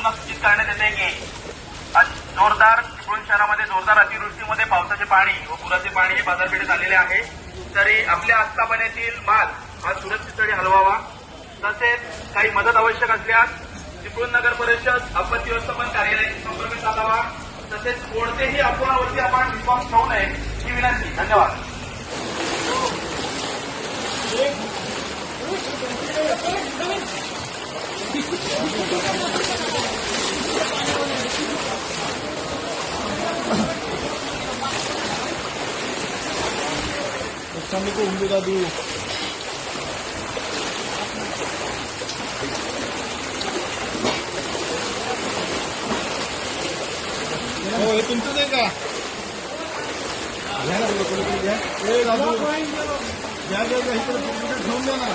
अधिकाऱ्यांना सूचित करण्यात येते की जोरदार चिपळूण शहरामध्ये जोरदार अतिवृष्टीमध्ये पावसाचे पाणी व पुराचे पाणी हे बाजारपेठेत आलेले आहे. तरी आपल्या आस्थापनेतील माल हा सुरक्षितस्थळी हलवावा. तसेच काही मदत आवश्यक असल्यास चिपळूण नगर परिषद आपत्ती व्यवस्थापन कार्यालयाशी संपर्क साधावा. तसेच कोणतेही अफवावरती आपण विश्वास ठेवू नये ही विनंती. धन्यवाद. Assalamualaikum warahmatullahi wabarakatuh. Oh, हे तुमचंच आहे का? घ्या ना, घ्या. ए राजू, घ्या इकडे ठेवून द्या ना.